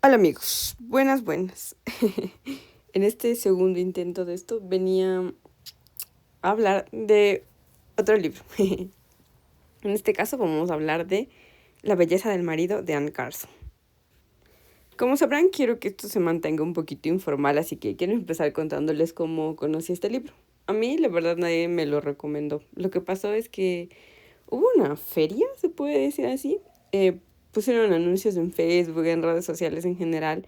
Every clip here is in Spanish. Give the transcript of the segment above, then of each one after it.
Hola amigos, buenas. En este segundo intento de esto venía a hablar de otro libro. En este caso vamos a hablar de La belleza del marido de Anne Carson. Como sabrán, quiero que esto se mantenga un poquito informal, así que quiero empezar contándoles cómo conocí este libro. A mí, la verdad, nadie me lo recomendó. Lo que pasó es que hubo una feria, se puede decir así. Pusieron anuncios en Facebook, en redes sociales en general,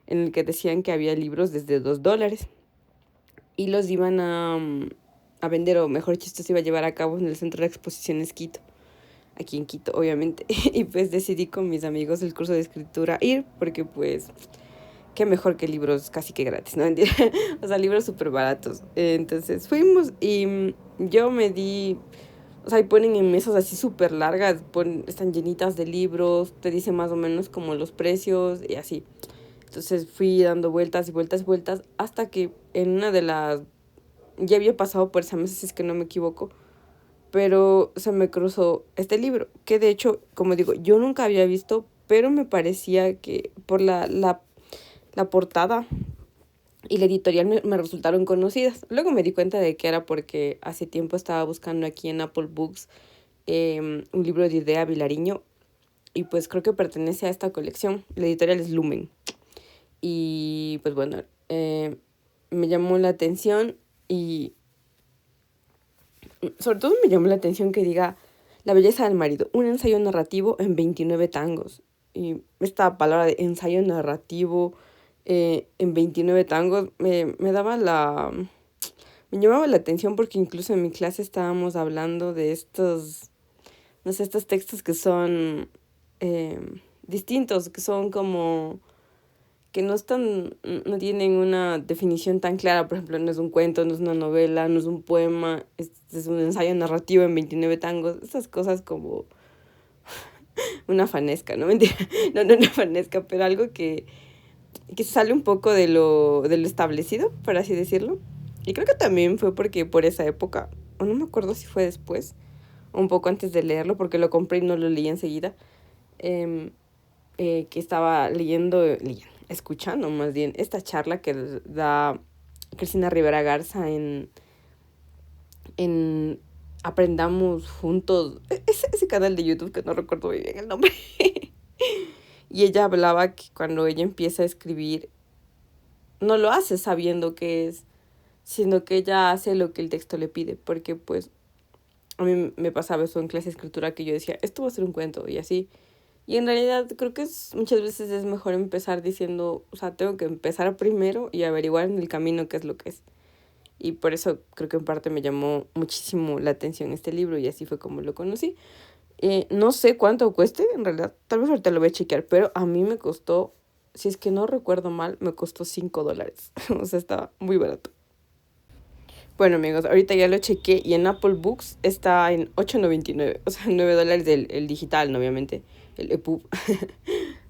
en el que decían que había libros desde $2 y los iban a vender, o mejor dicho, esto se iba a llevar a cabo en el Centro de Exposiciones Quito, aquí en Quito, obviamente. Y pues decidí con mis amigos del curso de escritura ir, porque pues qué mejor que libros casi que gratis, ¿no? O sea, libros súper baratos. Entonces fuimos y yo me di, o sea, y ponen en mesas así súper largas, están llenitas de libros, te dicen más o menos como los precios y así. Entonces fui dando vueltas y vueltas y vueltas hasta que en una de las... Ya había pasado por esa mesa, si es que no me equivoco, pero se me cruzó este libro, que de hecho, como digo, yo nunca había visto, pero me parecía que por la portada y la editorial me resultaron conocidas. Luego me di cuenta de que era porque hace tiempo estaba buscando aquí en Apple Books un libro de Idea Vilariño y pues creo que pertenece a esta colección. La editorial es Lumen. Y pues bueno, me llamó la atención y sobre todo me llamó la atención que diga La belleza del marido, un ensayo narrativo en 29 tangos. Y esta palabra de ensayo narrativo en 29 tangos me daba me llamaba la atención porque incluso en mi clase estábamos hablando de estos, no sé, estos textos que son eh, distintos, que son como que no tienen una definición tan clara. Por ejemplo, no es un cuento, no es una novela, no es un poema, es un ensayo narrativo en 29 tangos, esas cosas como una fanesca, ¿no? Mentira, no una fanesca, pero algo que sale un poco de lo establecido, por así decirlo. Y creo que también fue porque por esa época, o no me acuerdo si fue después, o un poco antes de leerlo, porque lo compré y no lo leí enseguida, eh, que estaba escuchando más bien, esta charla que da Cristina Rivera Garza en Aprendamos Juntos, ese canal de YouTube que no recuerdo muy bien el nombre. Y ella hablaba que cuando ella empieza a escribir, no lo hace sabiendo qué es, sino que ella hace lo que el texto le pide, porque pues a mí me pasaba eso en clase de escritura, que yo decía, esto va a ser un cuento y así. Y en realidad creo que muchas veces es mejor empezar diciendo, o sea, tengo que empezar primero y averiguar en el camino qué es lo que es. Y por eso creo que en parte me llamó muchísimo la atención este libro y así fue como lo conocí. No sé cuánto cueste, en realidad, tal vez ahorita lo voy a chequear, pero a mí me costó, si es que no recuerdo mal, me costó $5. O sea, estaba muy barato. Bueno amigos, ahorita ya lo chequé y en Apple Books está en 8.99, o sea, $9 el digital, ¿no? Obviamente, el EPUB.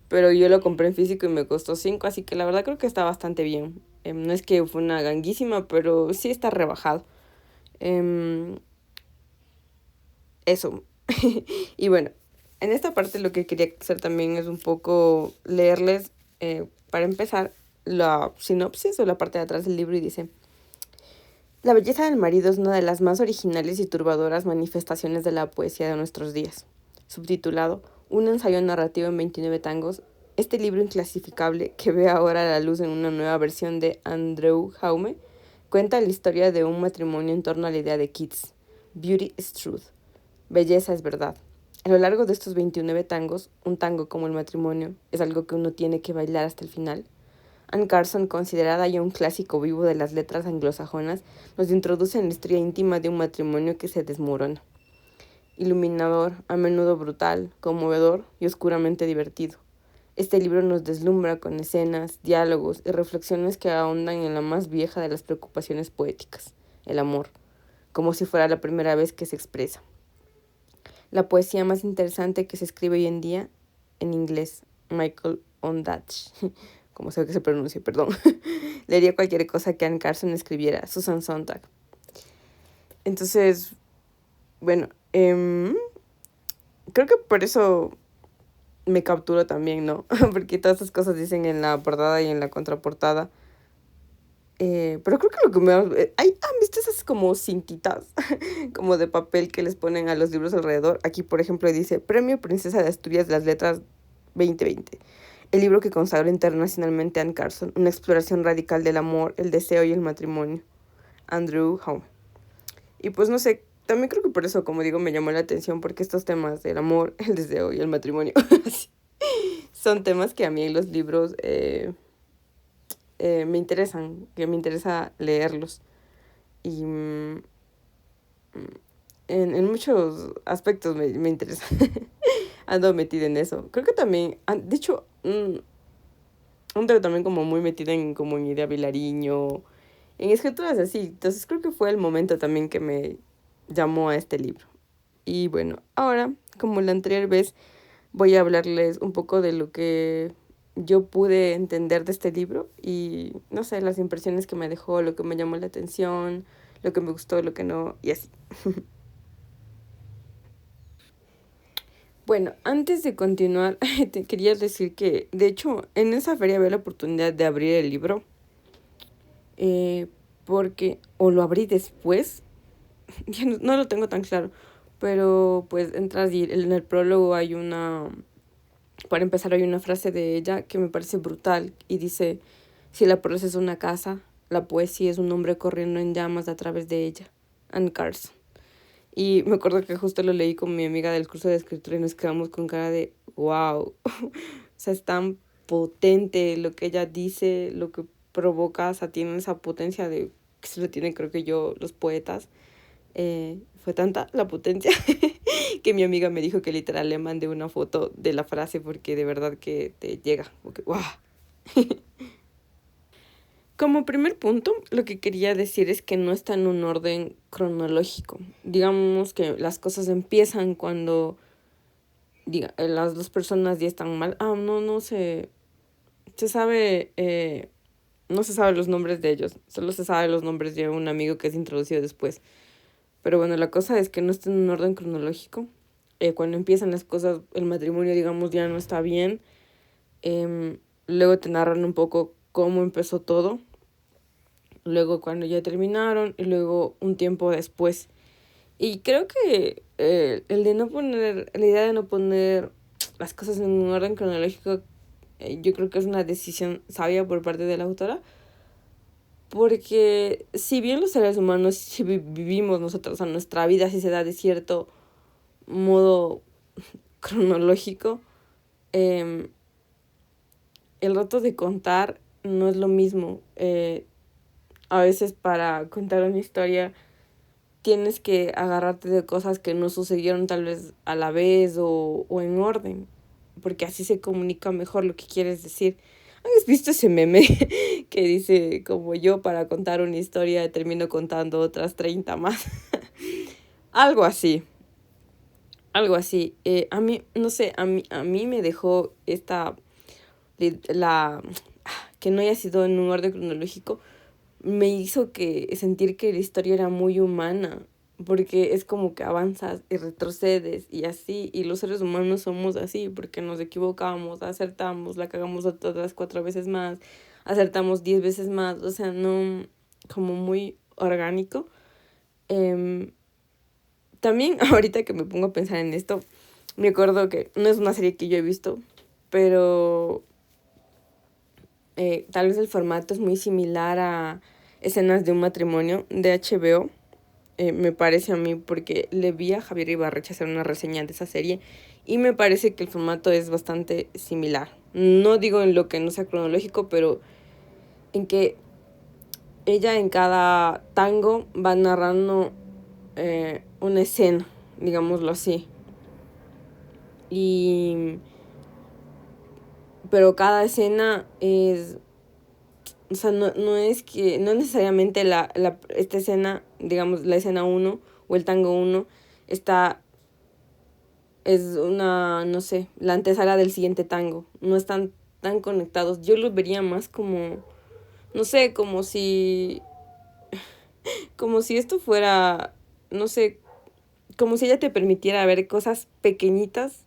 Pero yo lo compré en físico y me costó 5, así que la verdad creo que está bastante bien. No es que fue una ganguísima, pero sí está rebajado. Em, Eso. Y bueno, en esta parte lo que quería hacer también es un poco leerles, para empezar, la sinopsis o la parte de atrás del libro y dice: La belleza del marido es una de las más originales y turbadoras manifestaciones de la poesía de nuestros días. Subtitulado Un ensayo narrativo en 29 tangos, este libro inclasificable, que ve ahora la luz en una nueva versión de Andrew Jaume, cuenta la historia de un matrimonio en torno a la idea de Keats. Beauty is truth. Belleza es verdad. A lo largo de estos 29 tangos, un tango como el matrimonio es algo que uno tiene que bailar hasta el final. Anne Carson, considerada ya un clásico vivo de las letras anglosajonas, nos introduce en la historia íntima de un matrimonio que se desmorona. Iluminador, a menudo brutal, conmovedor y oscuramente divertido. Este libro nos deslumbra con escenas, diálogos y reflexiones que ahondan en la más vieja de las preocupaciones poéticas, el amor, como si fuera la primera vez que se expresa. La poesía más interesante que se escribe hoy en día, en inglés, Michael Ondaatje, como sé que se pronuncia, perdón. Leería cualquier cosa que Anne Carson escribiera, Susan Sontag. Entonces, bueno, creo que por eso me capturó también, ¿no? Porque todas esas cosas dicen en la portada y en la contraportada. Pero creo que lo que me... ¿Han visto esas como cintitas, como de papel que les ponen a los libros alrededor? Aquí, por ejemplo, dice Premio Princesa de Asturias de las Letras 2020. El libro que consagró internacionalmente a Anne Carson. Una exploración radical del amor, el deseo y el matrimonio. Andrew Home. Y pues no sé, también creo que por eso, como digo, me llamó la atención porque estos temas del amor, el deseo y el matrimonio son temas que a mí en los libros me interesan, que me interesa leerlos. Y en muchos aspectos me interesa. Ando metida en eso. Creo que también, de hecho, ando también como muy metida en como en Idea Vilariño, en escrituras así. Entonces creo que fue el momento también que me llamó a este libro. Y bueno, ahora, como la anterior vez, voy a hablarles un poco de lo que yo pude entender de este libro y, no sé, las impresiones que me dejó, lo que me llamó la atención, lo que me gustó, lo que no, y así. Bueno, antes de continuar, te quería decir que, de hecho, en esa feria había la oportunidad de abrir el libro, eh, porque, o lo abrí después, ya no lo tengo tan claro, pero pues entras y en el prólogo hay una, para empezar hay una frase de ella que me parece brutal y dice, si la prosa es una casa, la poesía es un hombre corriendo en llamas a través de ella. Anne Carson. Y me acuerdo que justo lo leí con mi amiga del curso de escritura y nos quedamos con cara de wow. O sea, es tan potente lo que ella dice, lo que provoca, o sea, tiene esa potencia de que se lo tienen creo que yo los poetas. Fue tanta la potencia que mi amiga me dijo que literal le mandé una foto de la frase porque de verdad que te llega. Porque, wow. Como primer punto, lo que quería decir es que no está en un orden cronológico. Digamos que las cosas empiezan cuando las dos personas ya están mal. No se sabe, no se sabe los nombres de ellos, solo se sabe los nombres de un amigo que es introducido después. Pero bueno, la cosa es que no está en un orden cronológico. Cuando empiezan las cosas, el matrimonio, digamos, ya no está bien. Luego te narran un poco cómo empezó todo. Luego cuando ya terminaron y luego un tiempo después. Y creo que el de no poner, la idea de no poner las cosas en un orden cronológico, yo creo que es una decisión sabia por parte de la autora. Porque si bien los seres humanos si vivimos nosotros, a nuestra vida sí se da de cierto modo cronológico, eh, el rato de contar no es lo mismo. A veces para contar una historia tienes que agarrarte de cosas que no sucedieron tal vez a la vez o en orden, porque así se comunica mejor lo que quieres decir. ¿Has visto ese meme que dice como yo para contar una historia termino contando otras 30 más? Algo así, algo así. A mí, no sé, a mí me dejó la, que no haya sido en un orden cronológico, me hizo que sentir que la historia era muy humana, porque es como que avanzas y retrocedes y así, y los seres humanos somos así, porque nos equivocamos, acertamos, la cagamos otras 4 veces más, acertamos 10 veces más, o sea, no, como muy orgánico. También ahorita que me pongo a pensar en esto, me acuerdo que no es una serie que yo he visto, pero tal vez el formato es muy similar a Escenas de un matrimonio de HBO. Me parece a mí porque le vi a Javier Ibarreche hacer una reseña de esa serie y me parece que el formato es bastante similar. No digo en lo que no sea cronológico, pero en que ella en cada tango va narrando una escena, digámoslo así. Y pero cada escena es, o sea, no es que, no necesariamente esta escena, digamos, la escena uno o el tango uno está, es una, no sé, la antesala del siguiente tango. No están tan conectados. Yo los vería más como, no sé, como si esto fuera, no sé, como si ella te permitiera ver cosas pequeñitas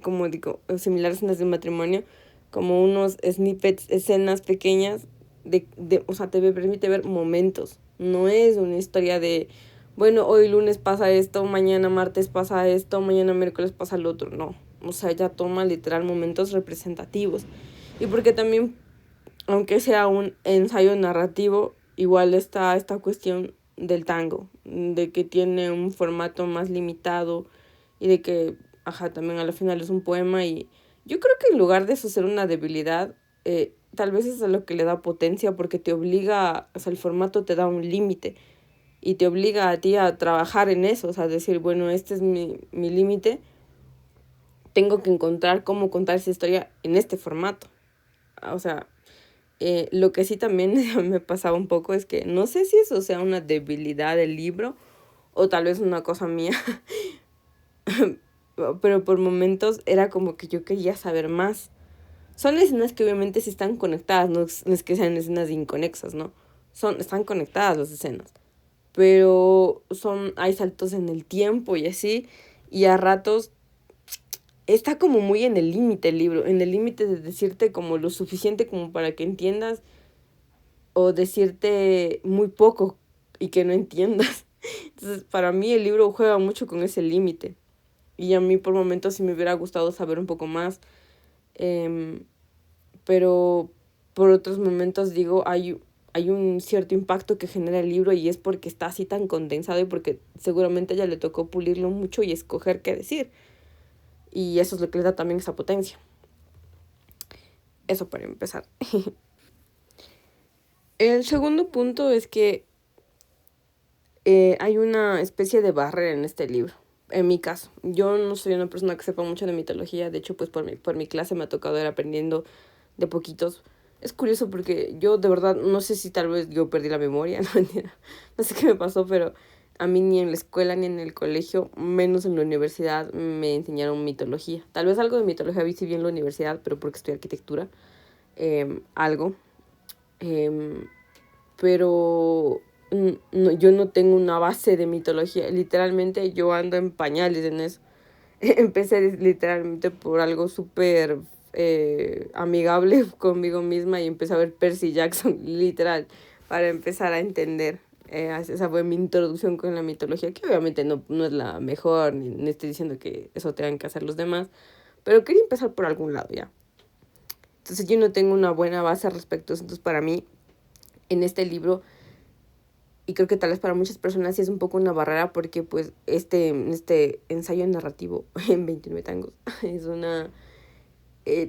como digo, similar a escenas de matrimonio, como unos snippets, escenas pequeñas, o sea, te permite ver momentos. No es una historia de, bueno, hoy lunes pasa esto, mañana martes pasa esto, mañana miércoles pasa el otro. No, o sea, ella toma literal momentos representativos. Y porque también, aunque sea un ensayo narrativo, igual está esta cuestión del tango, de que tiene un formato más limitado y de que, ajá, también al final es un poema. Y yo creo que en lugar de eso ser una debilidad, tal vez es a lo que le da potencia, porque te obliga, o sea, el formato te da un límite y te obliga a ti a trabajar en eso, o sea, decir, bueno, este es mi límite, tengo que encontrar cómo contar esa historia en este formato. O sea, lo que sí también me pasaba un poco es que no sé si eso sea una debilidad del libro o tal vez una cosa mía, pero por momentos era como que yo quería saber más. Son escenas que obviamente sí están conectadas, no es que sean escenas inconexas, ¿no? Están conectadas las escenas, pero hay saltos en el tiempo y así, y a ratos está como muy en el límite el libro, en el límite de decirte como lo suficiente como para que entiendas o decirte muy poco y que no entiendas. Entonces, para mí el libro juega mucho con ese límite. Y a mí por momentos sí me hubiera gustado saber un poco más. Pero por otros momentos digo, hay un cierto impacto que genera el libro y es porque está así tan condensado y porque seguramente a ella le tocó pulirlo mucho y escoger qué decir. Y eso es lo que le da también esa potencia. Eso para empezar. El segundo punto es que hay una especie de barrera en este libro. En mi caso, yo no soy una persona que sepa mucho de mitología. De hecho, pues por mi clase me ha tocado ir aprendiendo de poquitos. Es curioso porque yo de verdad no sé si tal vez yo perdí la memoria, no mentira. No sé qué me pasó, pero a mí ni en la escuela ni en el colegio, menos en la universidad, me enseñaron mitología. Tal vez algo de mitología vi si bien en la universidad, pero porque estudié arquitectura, algo. Eh, pero no, yo no tengo una base de mitología. Literalmente yo ando en pañales en eso. Empecé literalmente por algo súper amigable conmigo misma y empecé a ver Percy Jackson, literal, para empezar a entender. Esa fue mi introducción con la mitología, que obviamente no es la mejor, ni estoy diciendo que eso tengan que hacer los demás, pero quería empezar por algún lado ya. Entonces yo no tengo una buena base al respecto, entonces para mí en este libro, y creo que tal vez para muchas personas sí es un poco una barrera porque pues este ensayo narrativo en 29 tangos es una...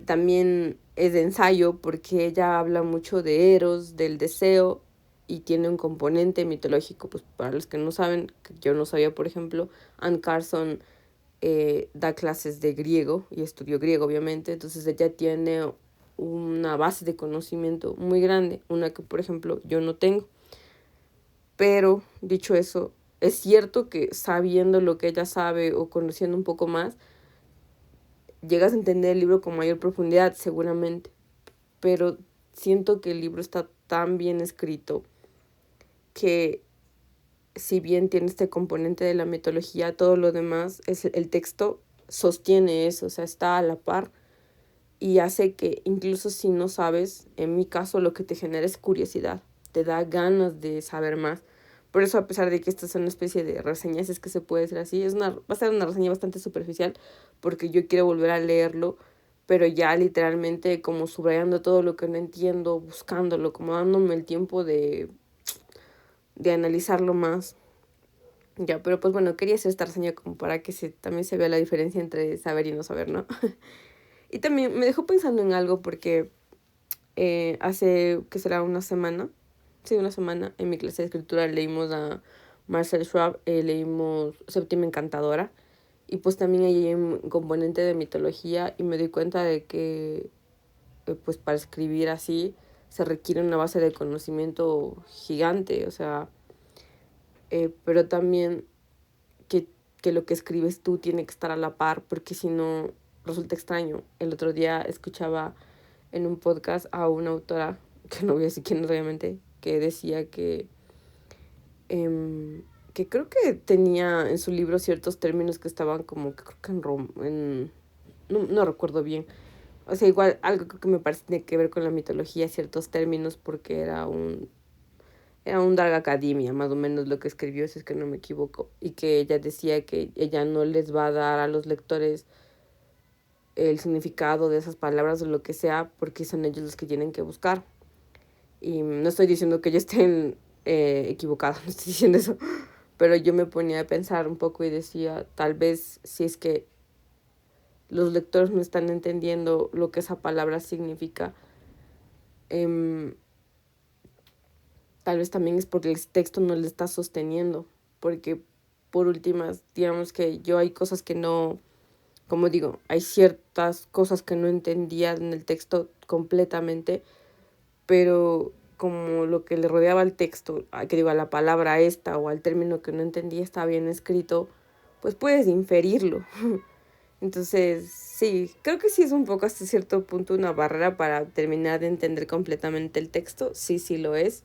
también es de ensayo porque ella habla mucho de Eros, del deseo, y tiene un componente mitológico. Pues para los que no saben, que yo no sabía, por ejemplo, Anne Carson da clases de griego y estudió griego, obviamente. Entonces ella tiene una base de conocimiento muy grande, una que, por ejemplo, yo no tengo. Pero, dicho eso, es cierto que sabiendo lo que ella sabe o conociendo un poco más, llegas a entender el libro con mayor profundidad, seguramente. Pero siento que el libro está tan bien escrito que si bien tiene este componente de la mitología, todo lo demás, el texto sostiene eso, o sea, está a la par y hace que incluso si no sabes, en mi caso lo que te genera es curiosidad, te da ganas de saber más. Por eso, a pesar de que esta es una especie de reseña, si es que se puede decir así, va a ser una reseña bastante superficial porque yo quiero volver a leerlo, pero ya literalmente como subrayando todo lo que no entiendo, buscándolo, como dándome el tiempo de analizarlo más. Ya, pero pues bueno, quería hacer esta reseña como para que también se vea la diferencia entre saber y no saber, ¿no? Y también me dejó pensando en algo porque hace, ¿qué será? Una semana, en mi clase de escritura leímos a Marcel Schwab, leímos Séptima Encantadora, y pues también hay un componente de mitología y me di cuenta de que pues para escribir así se requiere una base de conocimiento gigante, o sea, pero también que lo que escribes tú tiene que estar a la par, porque si no resulta extraño. El otro día escuchaba en un podcast a una autora, que no voy a decir quién es obviamente, que decía que creo que tenía en su libro ciertos términos que estaban como, creo que no recuerdo bien. O sea, igual algo que me parece tiene que ver con la mitología, ciertos términos, porque era un Dark Academia, más o menos lo que escribió, si es que no me equivoco. Y que ella decía que ella no les va a dar a los lectores el significado de esas palabras o lo que sea, porque son ellos los que tienen que buscar. Y no estoy diciendo que ellos estén equivocados, no estoy diciendo eso. Pero yo me ponía a pensar un poco y decía, tal vez si es que los lectores no están entendiendo lo que esa palabra significa, tal vez también es porque el texto no le está sosteniendo. Porque por últimas, digamos que yo hay cosas que no, como digo, hay ciertas cosas que no entendía en el texto completamente, pero como lo que le rodeaba al texto, que digo, a la palabra esta o al término que no entendía está bien escrito, pues puedes inferirlo. Entonces, sí, creo que sí es un poco hasta cierto punto una barrera para terminar de entender completamente el texto. Sí, sí lo es.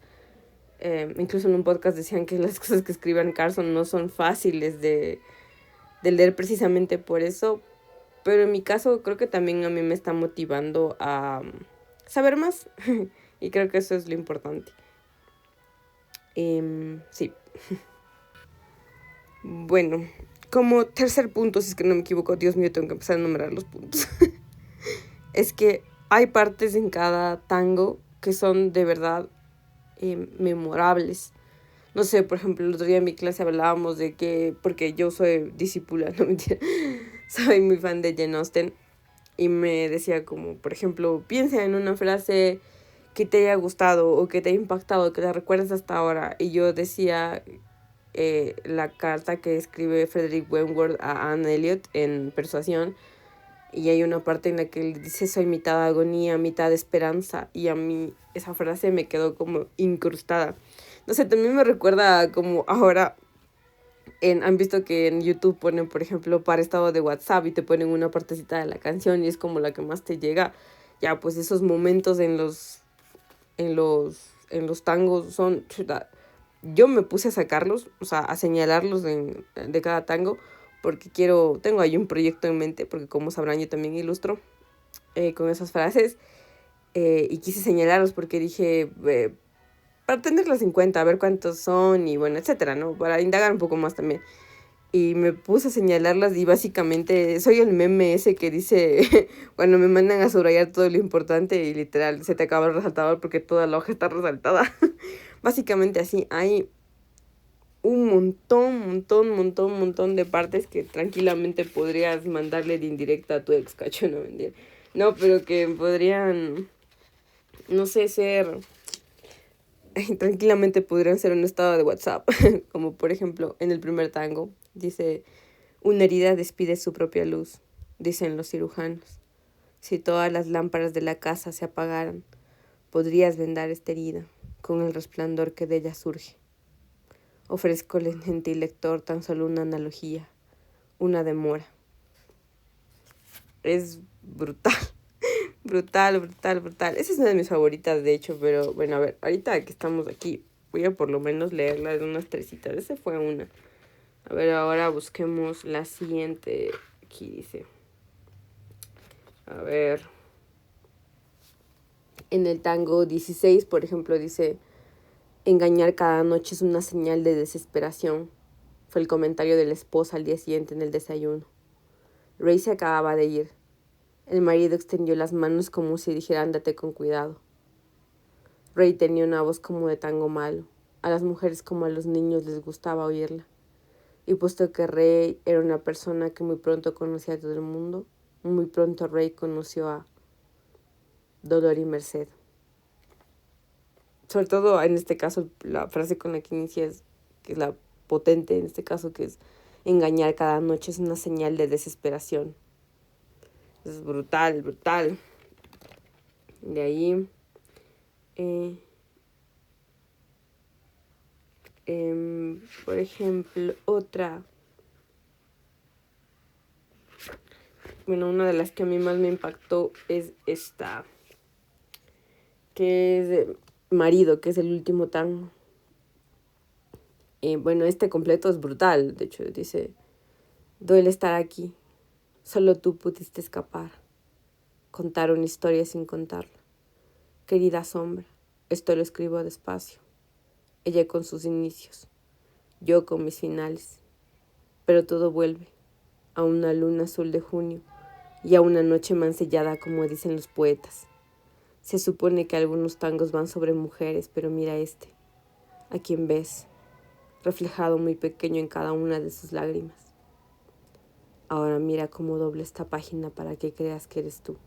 Incluso en un podcast decían que las cosas que escriban Carson no son fáciles de leer precisamente por eso. Pero en mi caso creo que también a mí me está motivando a saber más. Y creo que eso es lo importante. Sí. Bueno, como tercer punto, si es que no me equivoco, Dios mío, tengo que empezar a enumerar los puntos. Es que hay partes en cada tango que son de verdad memorables. No sé, por ejemplo, el otro día en mi clase hablábamos de que, porque yo soy discípula, no mentira, soy muy fan de Jane Austen, y me decía como, por ejemplo, piensa en una frase que te haya gustado o que te haya impactado, que la recuerdes hasta ahora. Y yo decía la carta que escribe Frederick Wentworth a Anne Elliot en Persuasión, y hay una parte en la que él dice soy mitad agonía, mitad esperanza, y a mí esa frase me quedó como incrustada. No sé, también me recuerda como ahora, han visto que en YouTube ponen, por ejemplo, para estado de WhatsApp y te ponen una partecita de la canción y es como la que más te llega. Ya, pues esos momentos en los tangos son... Yo me puse a sacarlos, o sea, a señalarlos de cada tango, porque tengo ahí un proyecto en mente, porque como sabrán yo también ilustro con esas frases, y quise señalarlos porque dije, para tenerlas en cuenta, a ver cuántos son y bueno, etcétera, ¿no? Para indagar un poco más también. Y me puse a señalarlas y básicamente soy el meme ese que dice, cuando me mandan a subrayar todo lo importante y literal se te acaba el resaltador porque toda la hoja está resaltada. Básicamente así, hay un montón de partes que tranquilamente podrías mandarle de indirecta a tu ex, cacho, no mentir. No, pero que podrían, no sé, ser, tranquilamente podrían ser un estado de WhatsApp. Como por ejemplo, en el primer tango, dice, una herida despide su propia luz, dicen los cirujanos. Si todas las lámparas de la casa se apagaran, podrías vendar esta herida con el resplandor que de ella surge. Ofrezco al gentil lector tan solo una analogía, una demora. Es brutal, brutal. Esa es una de mis favoritas, de hecho, pero bueno, a ver, ahorita que estamos aquí, voy a por lo menos leerla de unas tresitas. Esa fue una. A ver, ahora busquemos la siguiente. Aquí dice. A ver. En el tango 16, por ejemplo, dice, engañar cada noche es una señal de desesperación. Fue el comentario de la esposa al día siguiente en el desayuno. Ray se acababa de ir. El marido extendió las manos como si dijera ándate con cuidado. Ray tenía una voz como de tango malo. A las mujeres como a los niños les gustaba oírla. Y puesto que Ray era una persona que muy pronto conocía a todo el mundo, muy pronto Ray conoció a Dolor y Merced. Sobre todo en este caso, la frase con la que inicia es, que es la potente en este caso, que es engañar cada noche es una señal de desesperación. Es brutal. De ahí, por ejemplo, otra, bueno, una de las que a mí más me impactó es esta, que es de Marido, que es el último tango. Bueno, este completo es brutal, de hecho, dice, duele estar aquí, Solo tú pudiste escapar, contar una historia sin contarla. Querida sombra, esto lo escribo despacio. Ella con sus inicios, yo con mis finales. Pero todo vuelve a una luna azul de junio y a una noche mancillada, como dicen los poetas. Se supone que algunos tangos van sobre mujeres, pero mira este, a quien ves, reflejado muy pequeño en cada una de sus lágrimas. Ahora mira cómo dobla esta página para que creas que eres tú.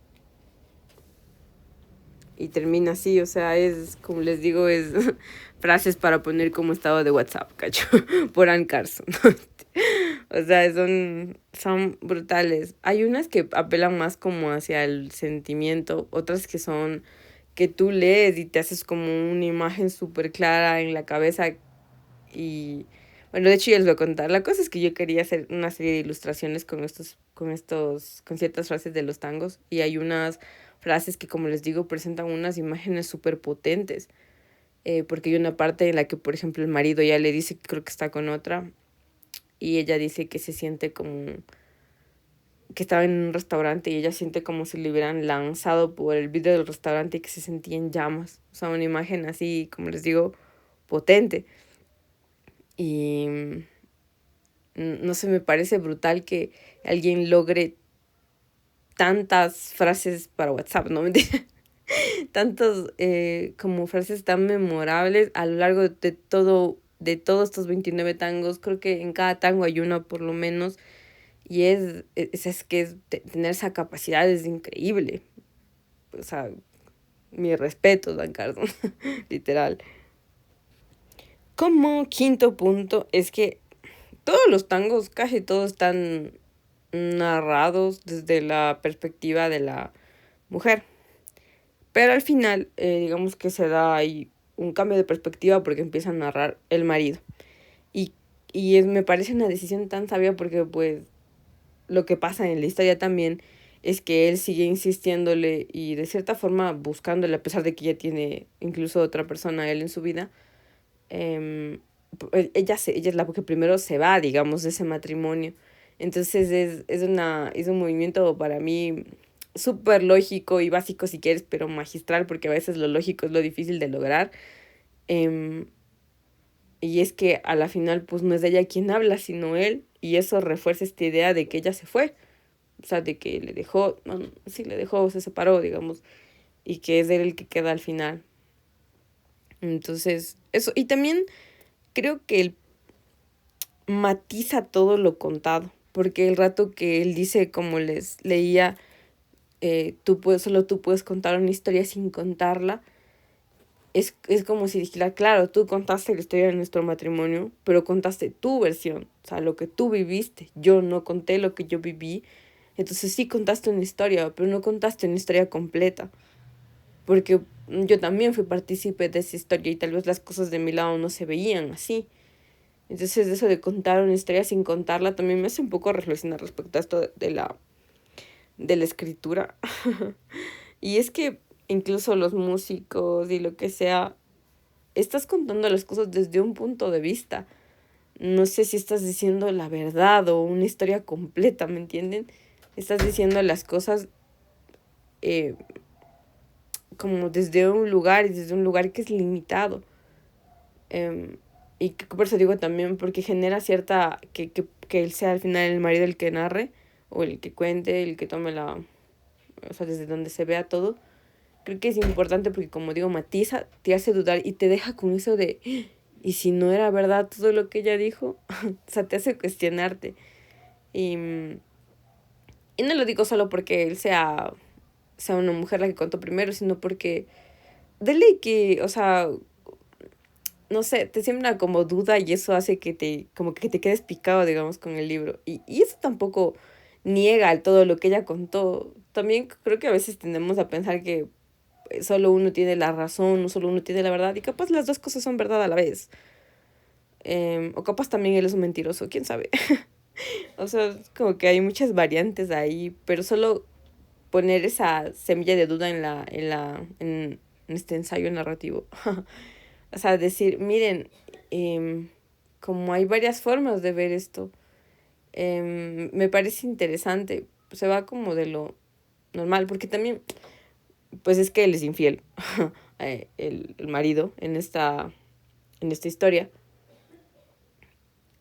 Y termina así, o sea, es, como les digo, es frases para poner como estado de WhatsApp, cacho, por Ann Carson. O sea, son brutales. Hay unas que apelan más como hacia el sentimiento, otras que son que tú lees y te haces como una imagen súper clara en la cabeza. Y bueno, de hecho ya les voy a contar. La cosa es que yo quería hacer una serie de ilustraciones con ciertas frases de los tangos. Y hay unas frases que, como les digo, presentan unas imágenes súper potentes. Porque hay una parte en la que, por ejemplo, el marido ya le dice que creo que está con otra. Y ella dice que se siente como que estaba en un restaurante y ella siente como si le hubieran lanzado por el vidrio del restaurante y que se sentía en llamas. O sea, una imagen así, como les digo, potente. Y no sé, me parece brutal que alguien logre tantas frases para WhatsApp, ¿no? Tantas como frases tan memorables a lo largo de todos estos 29 tangos. Creo que en cada tango hay una por lo menos. Y tener esa capacidad es increíble. O sea, mi respeto, Dan Cardon, literal. Como quinto punto es que todos los tangos, casi todos están narrados desde la perspectiva de la mujer. Pero al final, digamos que se da ahí un cambio de perspectiva porque empieza a narrar el marido. Me parece una decisión tan sabia porque pues lo que pasa en la historia también es que él sigue insistiéndole y de cierta forma buscándole a pesar de que ya tiene incluso otra persona él en su vida. Ella es la que primero se va, digamos, de ese matrimonio. Entonces es un movimiento para mí súper lógico y básico si quieres, pero magistral, porque a veces lo lógico es lo difícil de lograr. Y es que a la final pues no es de ella quien habla, sino él, y eso refuerza esta idea de que ella se fue, o sea, de que le dejó, sí le dejó, se separó, digamos, y que es él el que queda al final. Entonces, eso, y también creo que él matiza todo lo contado, porque el rato que él dice, como les leía, solo tú puedes contar una historia sin contarla. Es como si dijera, claro, tú contaste la historia de nuestro matrimonio, pero contaste tu versión, o sea, lo que tú viviste. Yo no conté lo que yo viví. Entonces sí contaste una historia, pero no contaste una historia completa. Porque yo también fui partícipe de esa historia y tal vez las cosas de mi lado no se veían así. Entonces eso de contar una historia sin contarla también me hace un poco reflexionar respecto a esto de la escritura. Y es que incluso los músicos y lo que sea, estás contando las cosas desde un punto de vista. No sé si estás diciendo la verdad o una historia completa, ¿me entienden? Estás diciendo las cosas como desde un lugar y desde un lugar que es limitado. Y por eso digo también, porque genera cierta, que él sea al final el marido el que narre, o el que cuente, el que tome o sea, desde donde se vea todo. Creo que es importante porque, como digo, matiza, te hace dudar y te deja con eso de, ¿y si no era verdad todo lo que ella dijo? O sea, te hace cuestionarte. Y no lo digo solo porque él sea una mujer la que contó primero, sino porque de ley que, o sea, no sé, te siembra como duda y eso hace como que te quedes picado, digamos, con el libro. Y eso tampoco niega todo lo que ella contó. También creo que a veces tendemos a pensar que solo uno tiene la razón, o solo uno tiene la verdad, y capaz las dos cosas son verdad a la vez. O capaz también él es un mentiroso, quién sabe. O sea, como que hay muchas variantes ahí, pero solo poner esa semilla de duda en este ensayo narrativo. O sea, decir, miren, como hay varias formas de ver esto, me parece interesante se va como de lo normal, porque también, pues es que él es infiel, el marido en esta historia.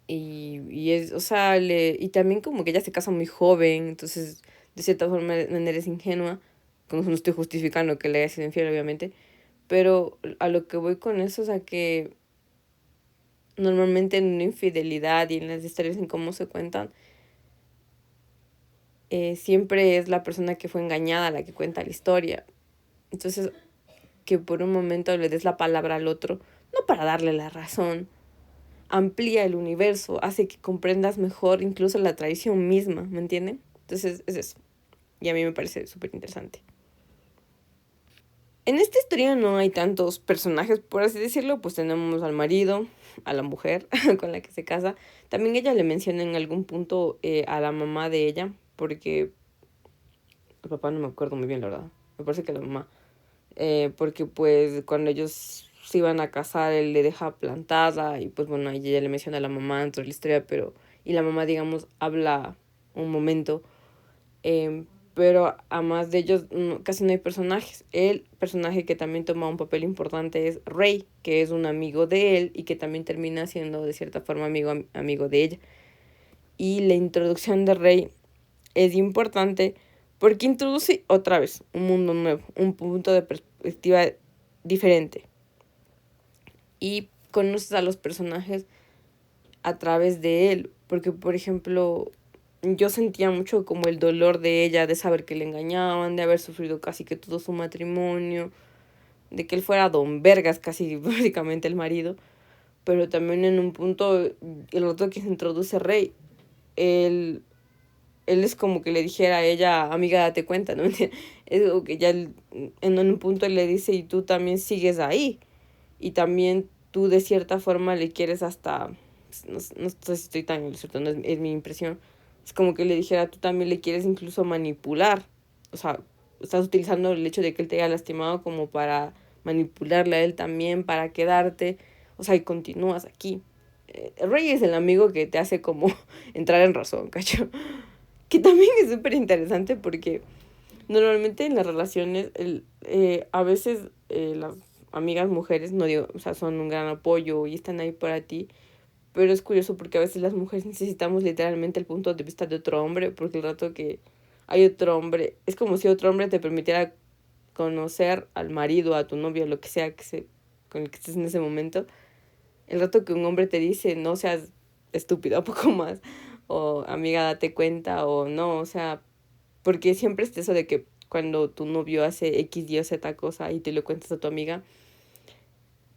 Y es, o sea, y también como que ella se casa muy joven, entonces de cierta forma eres ingenua, como no estoy justificando que le haya sido infiel, obviamente, pero a lo que voy con eso es a que normalmente en una infidelidad y en las historias en cómo se cuentan, siempre es la persona que fue engañada la que cuenta la historia. Entonces, que por un momento le des la palabra al otro, no para darle la razón, amplía el universo, hace que comprendas mejor incluso la traición misma, ¿me entienden? Entonces es eso. Y a mí me parece súper interesante. En esta historia no hay tantos personajes, por así decirlo, pues tenemos al marido, a la mujer con la que se casa. También ella le menciona en algún punto a la mamá de ella, porque el papá no me acuerdo muy bien, la verdad. Me parece que la mamá. Porque pues cuando ellos se iban a casar, él le deja plantada y pues bueno, ella le menciona a la mamá dentro de la historia, pero y la mamá, digamos, habla un momento, pero a más de ellos casi no hay personajes. El personaje que también toma un papel importante es Rey, que es un amigo de él y que también termina siendo de cierta forma amigo de ella. Y la introducción de Rey es importante porque introduce otra vez un mundo nuevo, un punto de perspectiva diferente. Y conoces a los personajes a través de él. Porque, por ejemplo, yo sentía mucho como el dolor de ella, de saber que le engañaban, de haber sufrido casi que todo su matrimonio, de que él fuera don Vergas, casi básicamente el marido. Pero también en un punto, el otro que se introduce Rey, él es como que le dijera a ella, amiga, date cuenta, ¿no? Es como que ya en un punto él le dice, y tú también sigues ahí. Y también tú de cierta forma le quieres hasta, no sé si estoy tan cierto, no es mi impresión. Es como que le dijera, tú también le quieres incluso manipular. O sea, estás utilizando el hecho de que él te haya lastimado como para manipularle a él también, para quedarte. O sea, y continúas aquí. Rey es el amigo que te hace como entrar en razón, ¿cacho? Que también es súper interesante porque normalmente en las relaciones a veces las amigas mujeres, no digo, o sea, son un gran apoyo y están ahí para ti, pero es curioso porque a veces las mujeres necesitamos literalmente el punto de vista de otro hombre, porque el rato que hay otro hombre, es como si otro hombre te permitiera conocer al marido, a tu novio, lo que sea con el que estés en ese momento. El rato que un hombre te dice, no seas estúpido, un poco más, o amiga, date cuenta, o no, o sea, porque siempre es eso de que cuando tu novio hace X, Y o Z cosa y te lo cuentas a tu amiga,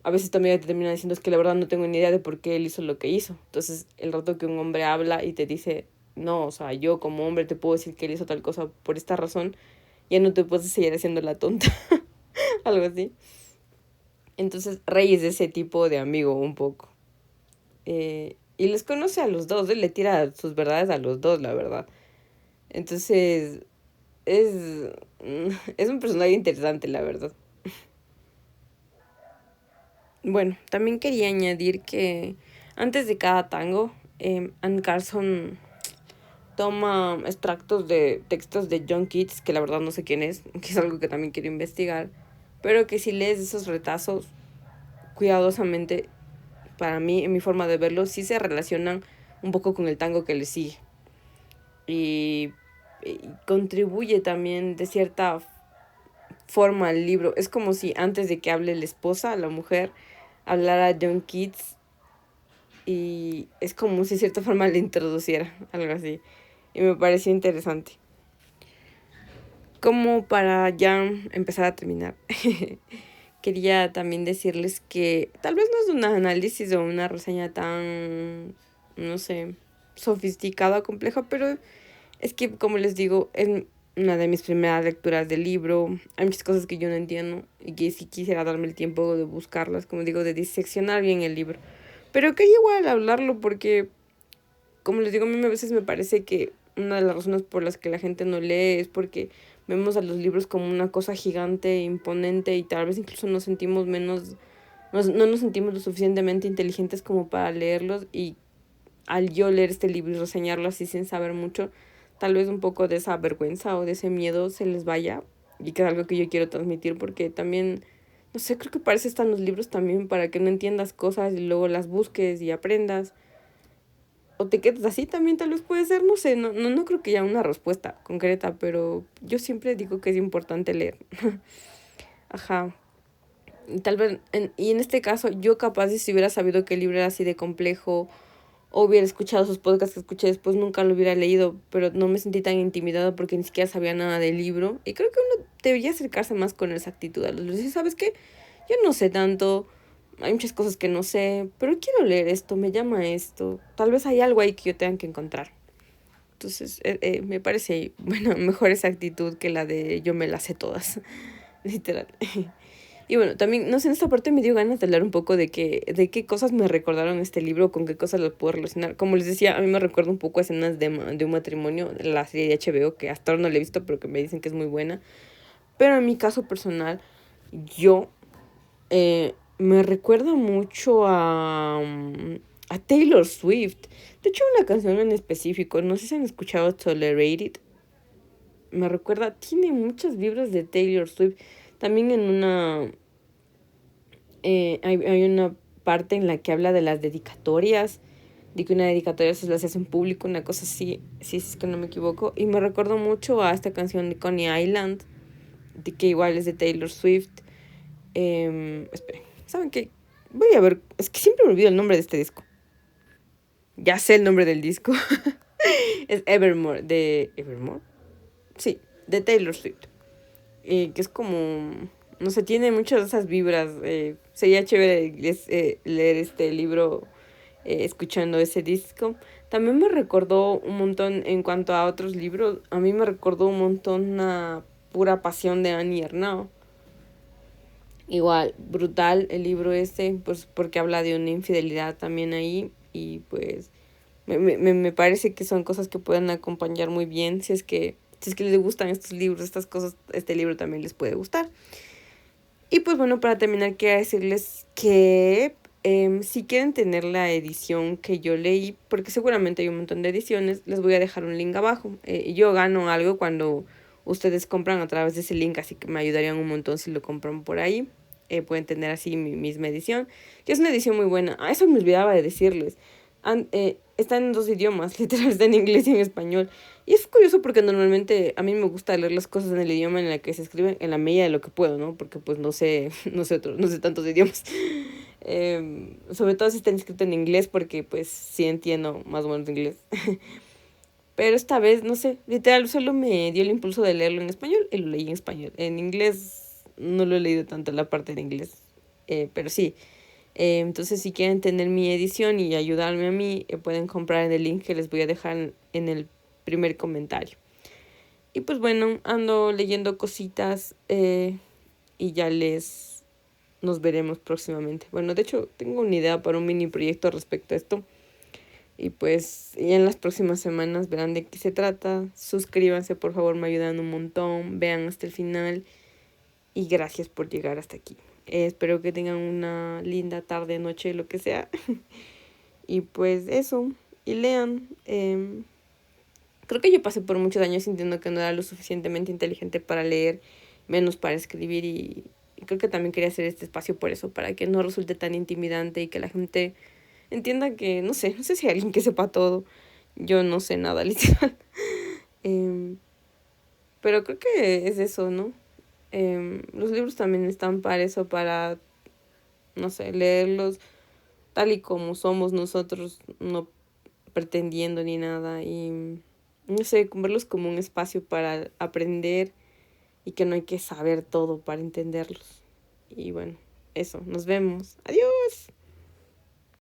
a veces tu amiga te termina diciendo es que la verdad no tengo ni idea de por qué él hizo lo que hizo. Entonces, el rato que un hombre habla y te dice, no, o sea, yo como hombre te puedo decir que él hizo tal cosa por esta razón, ya no te puedes seguir haciendo la tonta, algo así. Entonces, Rey es de ese tipo de amigo un poco. Y les conoce a los dos, él le tira sus verdades a los dos, la verdad. Entonces, es, es un personaje interesante, la verdad. Bueno, también quería añadir que antes de cada tango, Anne Carson toma extractos de textos de John Keats, que la verdad no sé quién es, que es algo que también quiero investigar, pero que si lees esos retazos cuidadosamente, para mí, en mi forma de verlo, sí se relacionan un poco con el tango que le sigue. Y contribuye también de cierta forma al libro. Es como si antes de que hable la esposa, la mujer, hablara John Keats y es como si de cierta forma le introduciera, algo así. Y me pareció interesante. Como para ya empezar a terminar, quería también decirles que tal vez no es un análisis o una reseña tan, no sé, sofisticada o compleja, pero es que, como les digo, es una de mis primeras lecturas del libro. Hay muchas cosas que yo no entiendo y que sí quisiera darme el tiempo de buscarlas, como digo, de diseccionar bien el libro. Pero quería igual hablarlo porque, como les digo, a mí a veces me parece que una de las razones por las que la gente no lee es porque vemos a los libros como una cosa gigante, imponente y tal vez incluso nos sentimos menos, no nos sentimos lo suficientemente inteligentes como para leerlos y al yo leer este libro y reseñarlo así sin saber mucho, tal vez un poco de esa vergüenza o de ese miedo se les vaya, y que es algo que yo quiero transmitir porque también, no sé, creo que para eso están los libros también, para que no entiendas cosas y luego las busques y aprendas. O te quedas así también, tal vez puede ser, no sé, no creo que haya una respuesta concreta, pero yo siempre digo que es importante leer. Ajá. Y tal vez, y en este caso, yo capaz de si hubiera sabido que el libro era así de complejo, o hubiera escuchado sus podcasts que escuché después, nunca lo hubiera leído, pero no me sentí tan intimidado porque ni siquiera sabía nada del libro. Y creo que uno debería acercarse más con esa actitud a los libros. Y sabes qué, yo no sé tanto, hay muchas cosas que no sé, pero quiero leer esto, me llama esto. Tal vez hay algo ahí que yo tenga que encontrar. Entonces, me parece, bueno, mejor esa actitud que la de yo me las sé todas, literal. Y bueno, también, no sé, en esta parte me dio ganas de hablar un poco de qué cosas me recordaron este libro, con qué cosas lo puedo relacionar. Como les decía, a mí me recuerda un poco a escenas de un matrimonio, la serie de HBO, que hasta ahora no la he visto, pero que me dicen que es muy buena. Pero en mi caso personal, yo me recuerda mucho a Taylor Swift. De hecho, una canción en específico, no sé si han escuchado Tolerated. Me recuerda, tiene muchas vibras de Taylor Swift. También en hay una parte en la que habla de las dedicatorias, de que una dedicatoria se las hace en público, una cosa así, si es que no me equivoco. Y me recordó mucho a esta canción de Coney Island, de que igual es de Taylor Swift. Esperen, ¿saben qué? Voy a ver, es que siempre me olvido el nombre de este disco. Ya sé el nombre del disco. Es Evermore, de Evermore. Sí, de Taylor Swift. Que es como, no sé, tiene muchas de esas vibras. Sería chévere leer este libro escuchando ese disco. También me recordó un montón en cuanto a otros libros. A mí me recordó un montón una pura pasión de Annie Ernaux. Igual, brutal el libro este, pues porque habla de una infidelidad también ahí. Y pues me parece que son cosas que pueden acompañar muy bien si es que les gustan estos libros, estas cosas, este libro también les puede gustar. Y pues bueno, para terminar, quiero decirles que si quieren tener la edición que yo leí, porque seguramente hay un montón de ediciones, les voy a dejar un link abajo. Yo gano algo cuando ustedes compran a través de ese link, así que me ayudarían un montón si lo compran por ahí. Pueden tener así mi misma edición, que es una edición muy buena. Ah, eso me olvidaba de decirles. Está en dos idiomas, literal, está en inglés y en español. Y es curioso porque normalmente a mí me gusta leer las cosas en el idioma en el que se escriben, en la medida de lo que puedo, ¿no? Porque pues no sé, no sé tantos idiomas. Sobre todo si están escritos en inglés, porque pues sí entiendo más o menos inglés. Pero esta vez, no sé, literal, solo me dio el impulso de leerlo en español y lo leí en español. En inglés no lo he leído tanto la parte de inglés, pero sí. Entonces, si quieren tener mi edición y ayudarme a mí, pueden comprar en el link que les voy a dejar en el primer comentario. Y pues bueno, ando leyendo cositas y ya nos veremos próximamente. Bueno, de hecho, tengo una idea para un mini proyecto respecto a esto. Y pues ya en las próximas semanas verán de qué se trata. Suscríbanse, por favor, me ayudan un montón. Vean hasta el final. Y gracias por llegar hasta aquí. Espero que tengan una linda tarde, noche, lo que sea. Y pues eso. Y lean. Creo que yo pasé por muchos años sintiendo que no era lo suficientemente inteligente para leer, menos para escribir. Y creo que también quería hacer este espacio por eso, para que no resulte tan intimidante y que la gente entienda que, no sé si hay alguien que sepa todo. Yo no sé nada, literal. Pero creo que es eso, ¿no? Los libros también están para eso, para, no sé, leerlos tal y como somos nosotros, no pretendiendo ni nada. Y, no sé, verlos como un espacio para aprender y que no hay que saber todo para entenderlos. Y bueno, eso, nos vemos. Adiós.